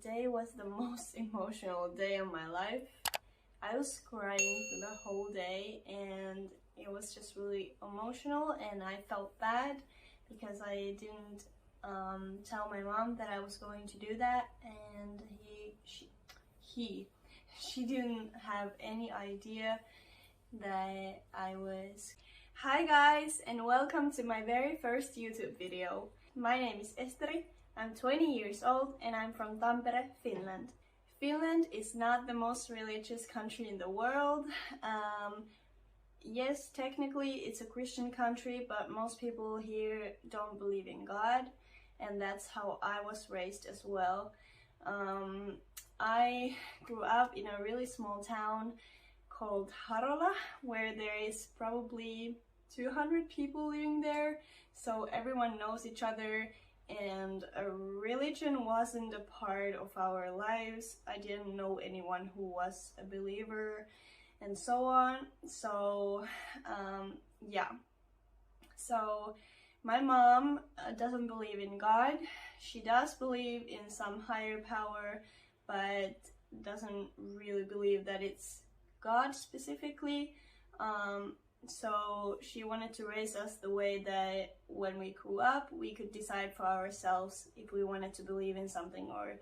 today was the most emotional day of my life. I was crying the whole day and it was just really emotional, and I felt bad because I didn't tell my mom that I was going to do that, and she didn't have any idea that I was. Hi guys, and welcome to my very first YouTube video. My name is Esteri, I'm 20 years old and I'm from Tampere, Finland. Finland is not the most religious country in the world. Yes, technically it's a Christian country, but most people here don't believe in God, and that's how I was raised as well. I grew up in a really small town called Harola, where there is probably 200 people living there, so everyone knows each other, and a religion wasn't a part of our lives. I didn't know anyone who was a believer and so on. So yeah, so my mom doesn't believe in God. She does believe in some higher power, but doesn't really believe that it's God specifically. So she wanted to raise us the way that when we grew up, we could decide for ourselves if we wanted to believe in something or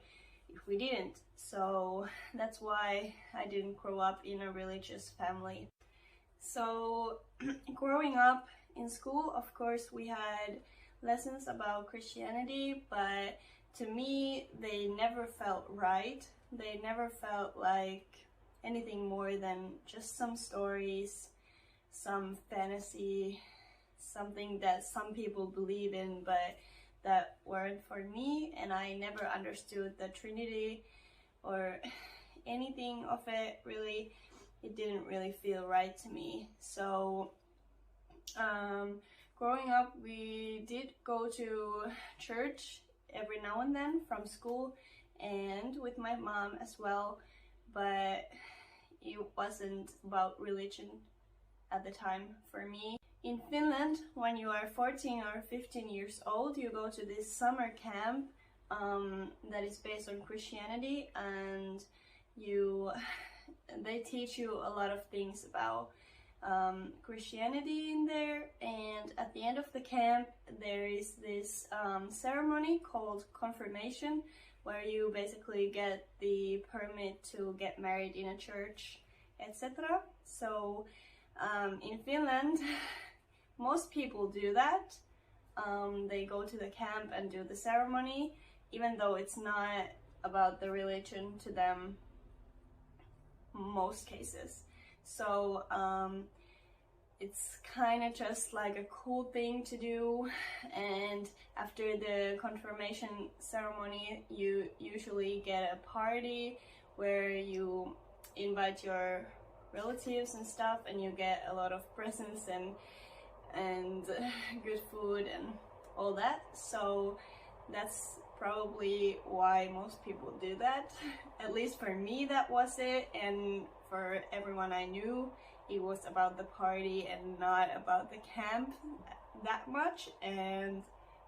if we didn't. So that's why I didn't grow up in a religious family. So growing up in school, of course, we had lessons about Christianity, but to me, they never felt right. They never felt like anything more than just some stories, some fantasy, something that some people believe in, but that weren't for me, and I never understood the Trinity or anything of it, really. It didn't really feel right to me. So growing up, we did go to church every now and then from school and with my mom as well, but it wasn't about religion at the time for me. In Finland, when you are 14 or 15 years old, you go to this summer camp that is based on Christianity, and they teach you a lot of things about Christianity in there. And at the end of the camp, there is this ceremony called confirmation, where you basically get the permit to get married in a church, etc. So in Finland, most people do that. They go to the camp and do the ceremony, even though it's not about the religion to them, most cases. So it's kind of just like a cool thing to do, and after the confirmation ceremony, you usually get a party where you invite your relatives and stuff, and you get a lot of presents and good food and all that. So that's probably why most people do that. At least for me, that was it, and for everyone I knew, it was about the party and not about the camp that much, and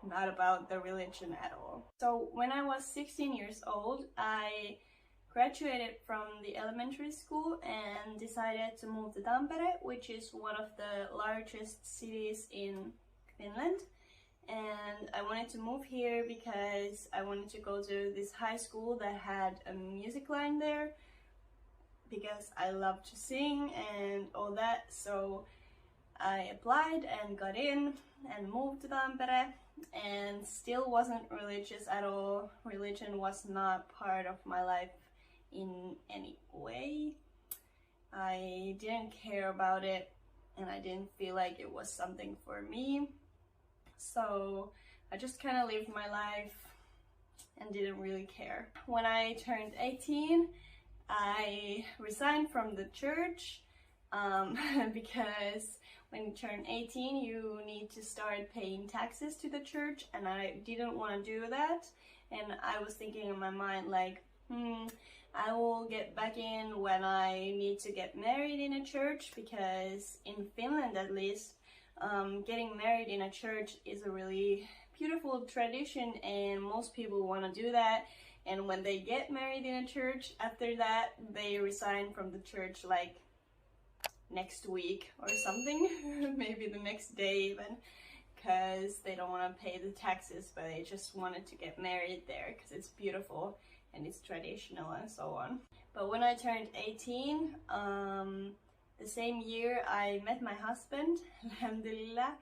not about the religion at all. So when I was 16 years old, I graduated from the elementary school and decided to move to Tampere, which is one of the largest cities in Finland. And I wanted to move here because I wanted to go to this high school that had a music line there, because I love to sing and all that. So I applied and got in and moved to Tampere, and still wasn't religious at all. Religion was not part of my life in any way. I didn't care about it, and I didn't feel like it was something for me. So I just kind of lived my life and didn't really care. When I turned 18, I resigned from the church because when you turn 18, you need to start paying taxes to the church, and I didn't want to do that. And I was thinking in my mind like, I will get back in when I need to get married in a church, because in Finland at least, getting married in a church is a really beautiful tradition, and most people want to do that. and when they get married in a church, after that they resign from the church like next week or something, maybe the next day even, because they don't want to pay the taxes, but they just wanted to get married there because it's beautiful and it's traditional and so on. But when I turned 18, the same year I met my husband, alhamdulillah,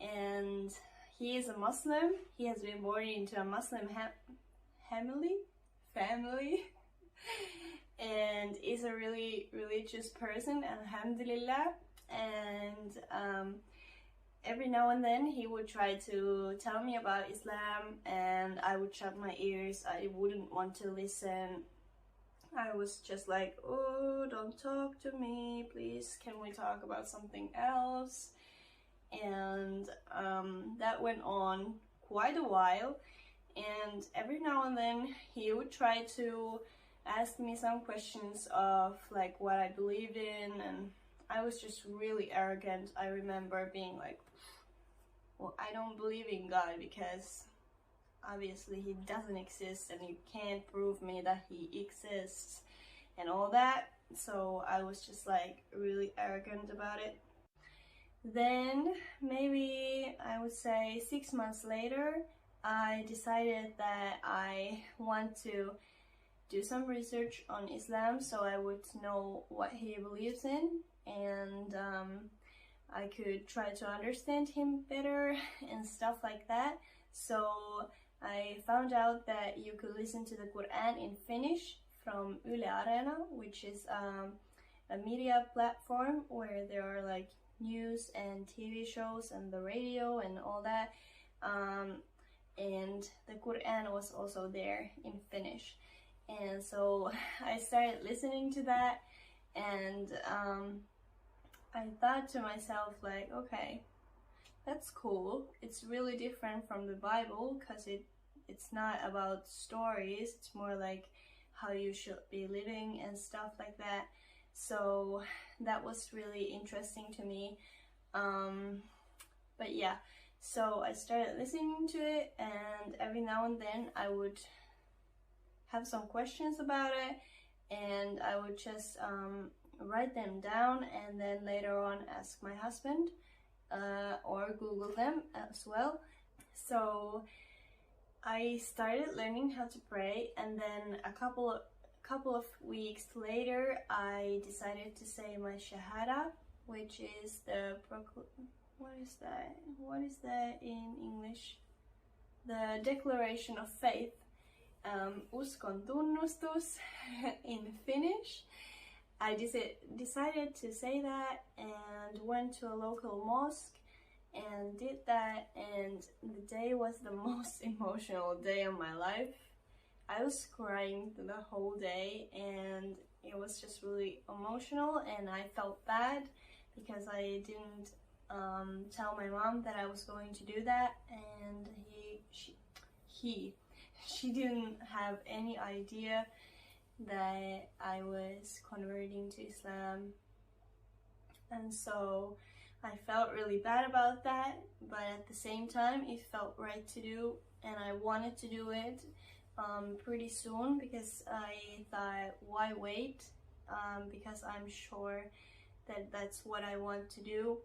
and he is a Muslim. He has been born into a Muslim family and is a really religious person, alhamdulillah. And every now and then he would try to tell me about Islam, and I would shut my ears. I wouldn't want to listen. I was just like, oh, don't talk to me, please, can we talk about something else? And that went on quite a while, and every now and then he would try to ask me some questions of like what I believed in, and I was just really arrogant. I remember being like, well, I don't believe in God because obviously he doesn't exist and you can't prove me that he exists and all that. So I was just like really arrogant about it. Then maybe I would say 6 months later, I decided that I want to do some research on Islam so I would know what he believes in, and I could try to understand him better and stuff like that. So I found out that you could listen to the Quran in Finnish from Yle Arena, which is a media platform where there are like news and TV shows and the radio and all that, and the Quran was also there in Finnish. And so I started listening to that, and I thought to myself like, okay, that's cool. It's really different from the Bible because it's not about stories, it's more like how you should be living and stuff like that. So that was really interesting to me. But yeah, so I started listening to it, and every now and then I would have some questions about it, and I would just write them down and then later on ask my husband or Google them as well. So I started learning how to pray, and then a couple of weeks later I decided to say my shahada, which is the what is that in English? The declaration of faith, uskon tunnustus in Finnish. I decided to say that and went to a local mosque and did that, and the day was the most emotional day of my life. I was crying the whole day, and it was just really emotional, and I felt bad because I didn't tell my mom that I was going to do that, and she didn't have any idea that I was converting to Islam. And so I felt really bad about that, but at the same time it felt right to do, and I wanted to do it pretty soon because I thought, why wait? Because I'm sure that that's what I want to do.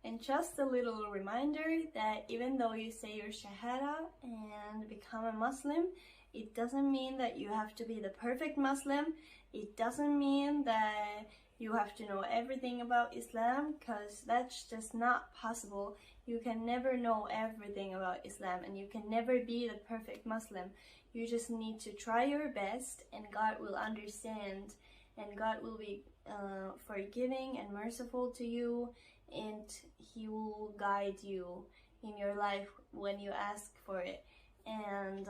And just a little reminder that even though you say your shahada and become a Muslim, it doesn't mean that you have to be the perfect Muslim. It doesn't mean that you have to know everything about Islam, because that's just not possible. You can never know everything about Islam, and you can never be the perfect Muslim. You just need to try your best, and God will understand, and God will be forgiving and merciful to you, and He will guide you in your life when you ask for it. And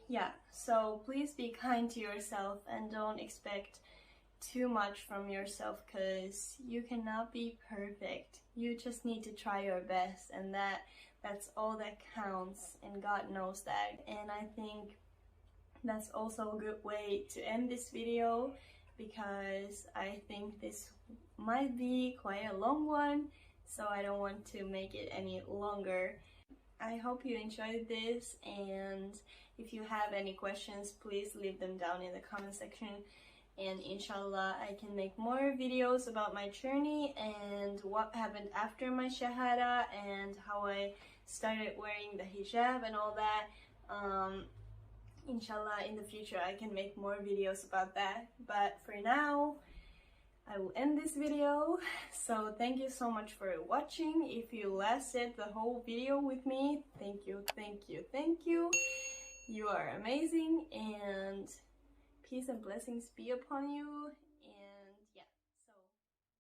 yeah, so please be kind to yourself and don't expect too much from yourself, because you cannot be perfect. You just need to try your best, and that's all that counts, and God knows that. And I think that's also a good way to end this video, because I think this might be quite a long one, so I don't want to make it any longer. I hope you enjoyed this, and If you have any questions, please leave them down in the comment section, and inshallah I can make more videos about my journey and what happened after my shahada and how I started wearing the hijab and all that. Inshallah in the future I can make more videos about that, but for now I will end this video. So thank you so much for watching. If you lasted the whole video with me, thank you, thank you, thank you. You are amazing, and peace and blessings be upon you.